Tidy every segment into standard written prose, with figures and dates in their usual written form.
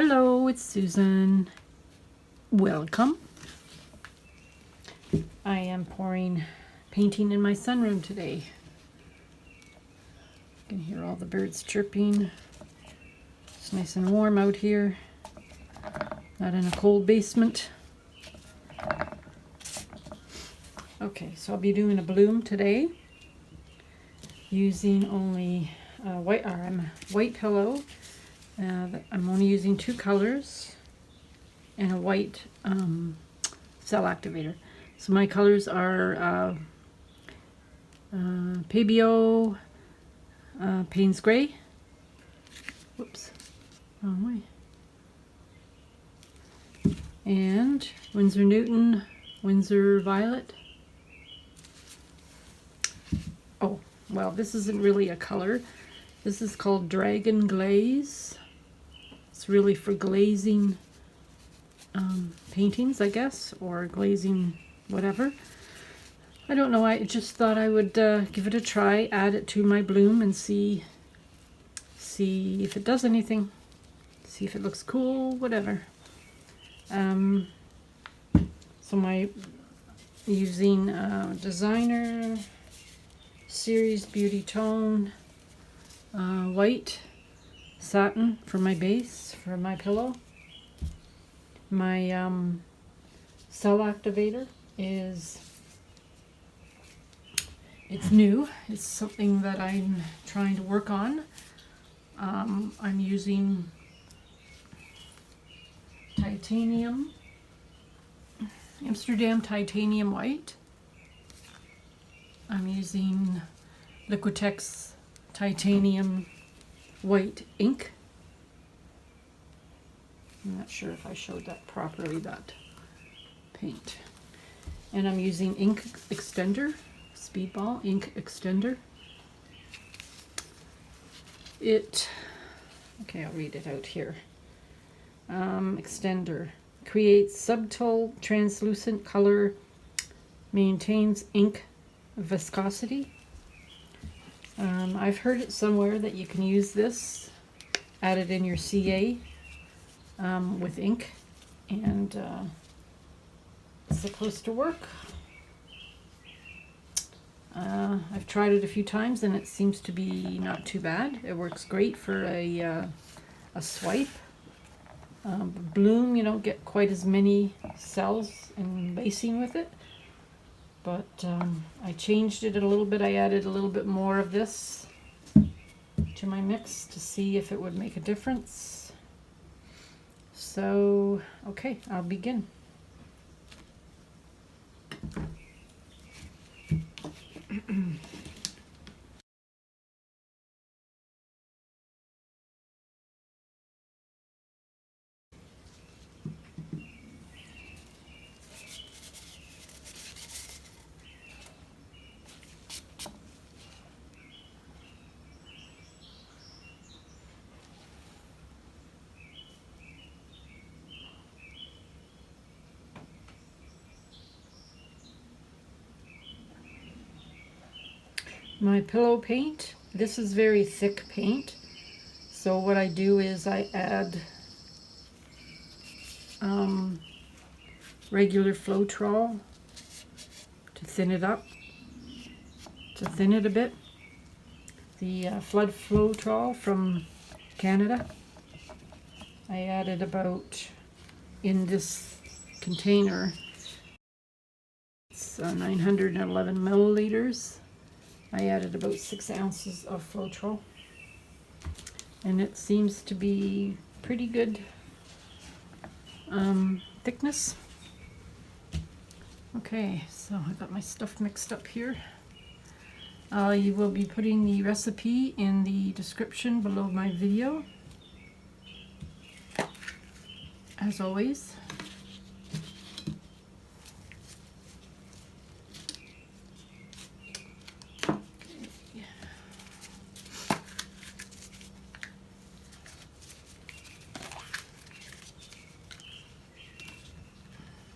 Hello, it's Susan. Welcome. I am painting in my sunroom today. You can hear all the birds chirping. It's nice and warm out here. Not in a cold basement. Okay, so I'll be doing a bloom today using only white pillow. I'm only using two colors and a white cell activator. So my colors are Pabio, Payne's Gray, whoops, wrong way, and Winsor Newton, Winsor Violet. Oh, well, this isn't really a color. This is called Dragon Glaze. It's really for glazing paintings, I guess, or glazing whatever. I don't know. I just thought I would give it a try, add it to my bloom, and see if it does anything. See if it looks cool, whatever. So my using Designer Series Beauti-Tone white satin for my base, for my pillow. My cell activator it's new. It's something that I'm trying to work on. I'm using titanium, Amsterdam titanium white. I'm using Liquitex titanium white ink. I'm not sure if I showed that properly, that paint. And I'm using ink extender, Speedball ink extender. Okay, I'll read it out here. Extender creates subtle translucent color, maintains ink viscosity. I've heard it somewhere that you can use this, add it in your CA with ink, and it's supposed to work. I've tried it a few times and it seems to be not too bad. It works great for a swipe. Bloom, you don't get quite as many cells and lacing with it. But I changed it a little bit. I added a little bit more of this to my mix to see if it would make a difference. So, okay, I'll begin. My pillow paint, this is very thick paint, so what I do is I add regular Floetrol to thin it up, to thin it a bit. The Flood Floetrol from Canada. I added about, in this container, it's 911 milliliters. I added about 6 ounces of Floetrol, and it seems to be pretty good thickness. Okay, so I got my stuff mixed up here. You will be putting the recipe in the description below my video, as always.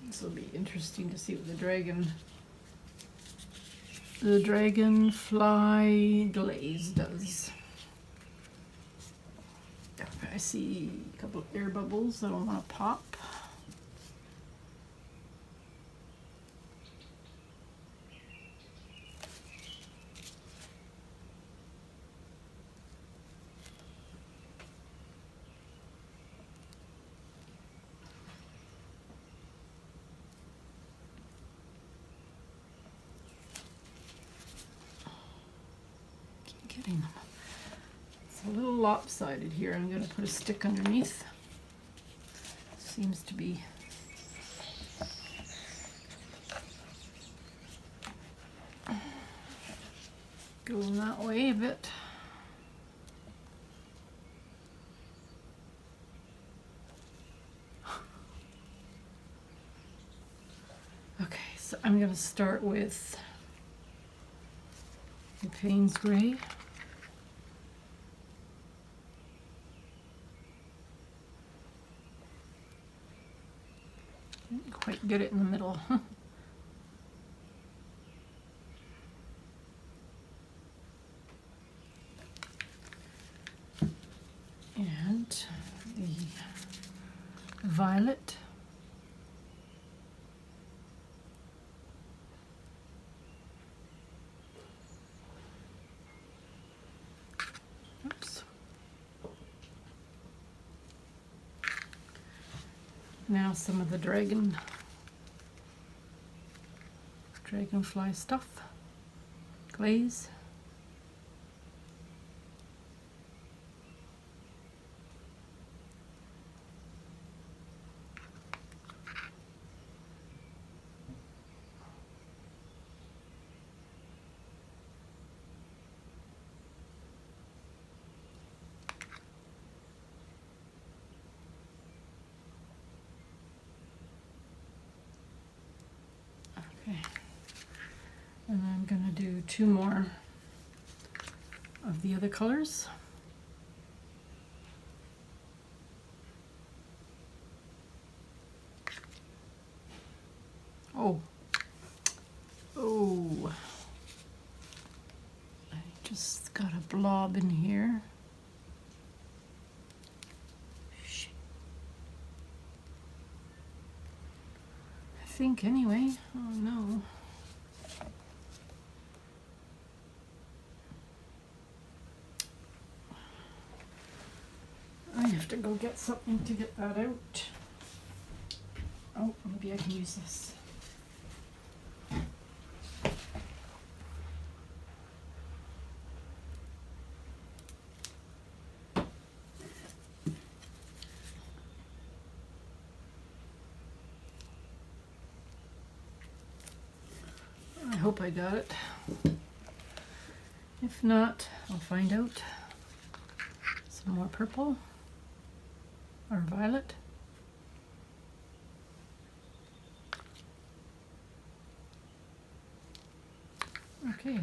This will be interesting to see what the Dragonfly Glaze does. Okay. I see a couple of air bubbles that I want to pop. Getting them. It's a little lopsided here. I'm going to put a stick underneath. Seems to be going that way a bit. Okay, so I'm going to start with the Payne's Gray. Didn't quite get it in the middle. And the violet. Oops. Now some of the Dragonfly stuff, glaze. Okay. And I'm going to do 2 more of the other colors. Oh, I just got a blob in here. Shit. I think anyway. Oh no. I have to go get something to get that out. Oh, maybe I can use this. I hope I got it. If not, I'll find out. Some more purple or violet. Okay,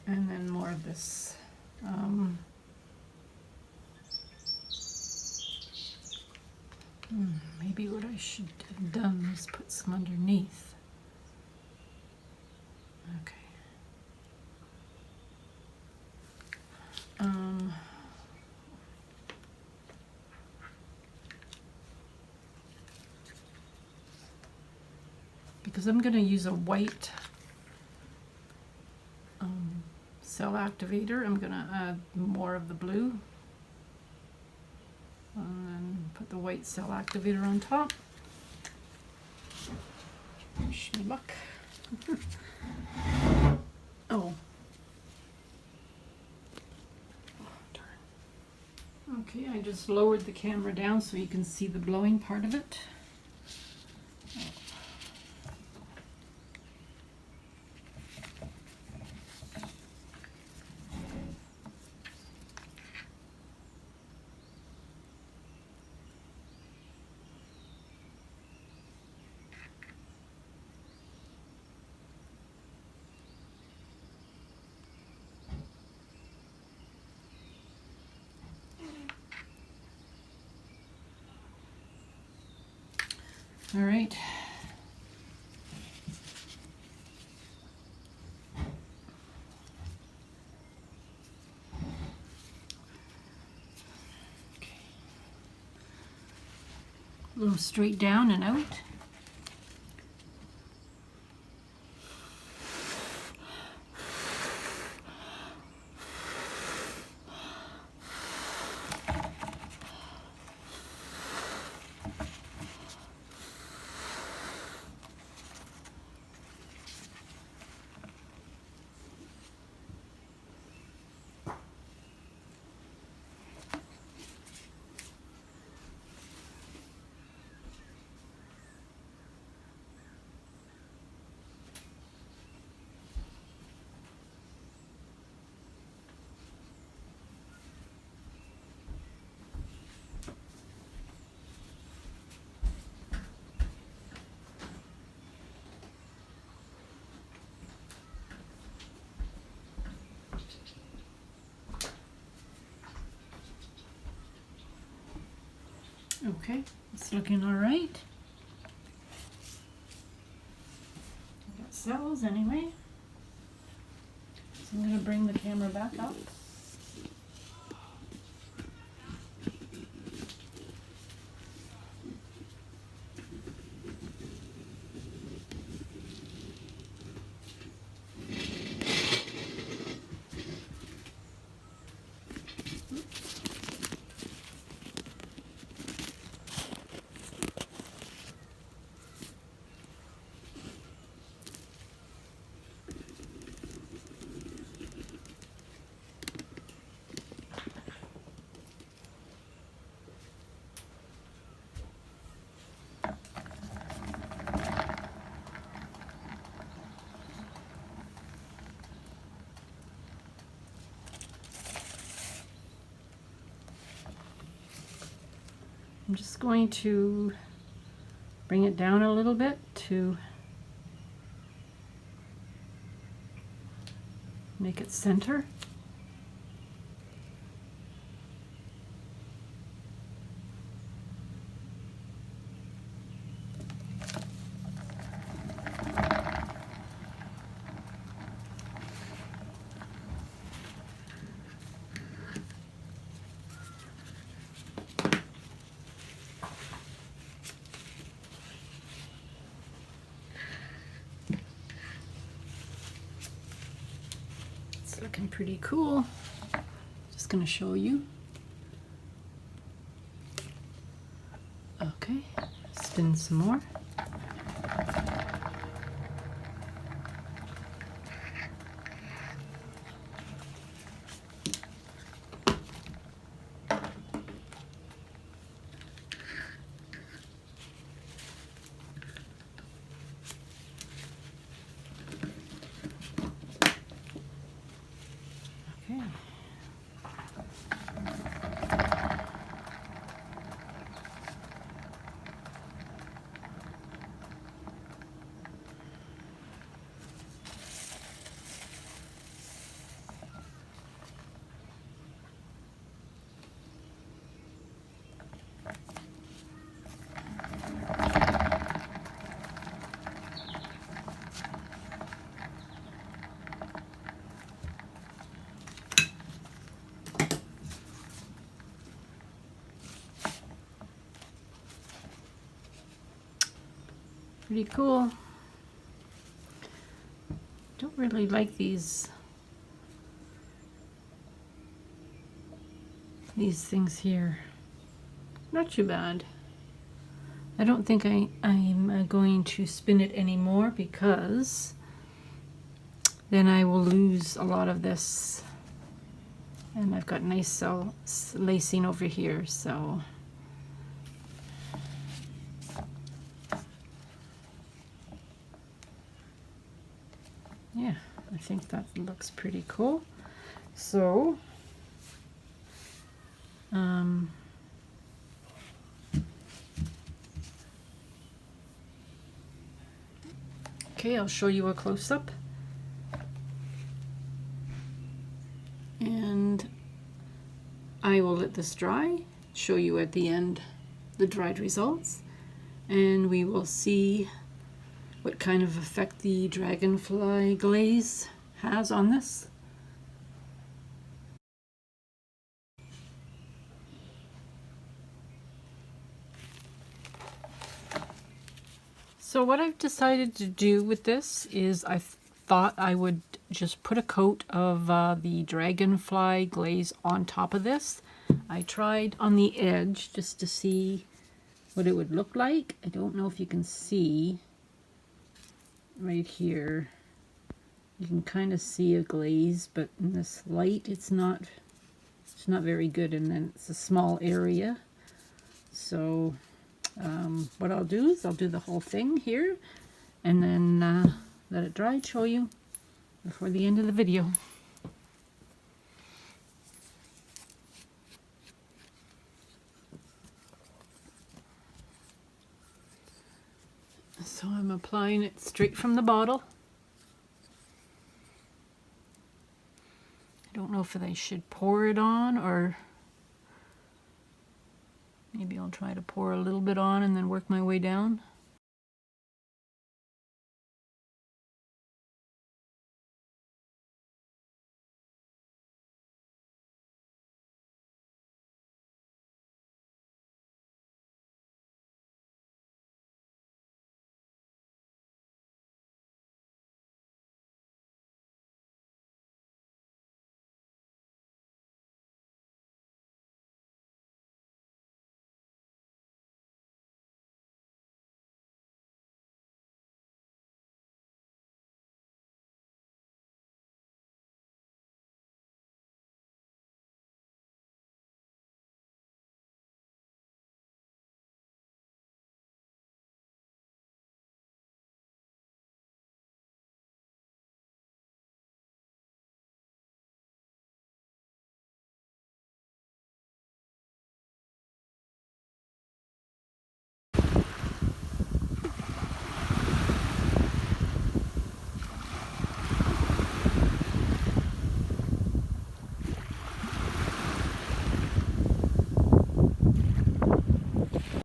and then more of this. Maybe what I should have done is put some underneath. Okay. Because I'm going to use a white cell activator, I'm going to add more of the blue and then put the white cell activator on top. Wish me luck. Oh. Darn. Okay, I just lowered the camera down so you can see the blowing part of it. All right. Okay. A little straight down and out. Okay, it's looking all right. I got cells anyway. So I'm going to bring the camera back up. I'm just going to bring it down a little bit to make it center. Looking pretty cool. Just going to show you. Okay, spin some more. Pretty cool. Don't really like these things here. Not too bad. I don't think I'm going to spin it anymore because then I will lose a lot of this. And I've got nice cell lacing over here, so yeah, I think that looks pretty cool. So okay, I'll show you a close-up. And I will let this dry, show you at the end the dried results, and we will see what kind of effect the Dragonfly Glaze has on this. So what I've decided to do with this is I thought I would just put a coat of the Dragonfly Glaze on top of this. I tried on the edge just to see what it would look like. I don't know if you can see right here. You can kind of see a glaze, but in this light it's not very good, and then it's a small area. So what I'll do is I'll do the whole thing here and then let it dry and show you before the end of the video. So I'm applying it straight from the bottle. I don't know if I should pour it on, or maybe I'll try to pour a little bit on and then work my way down.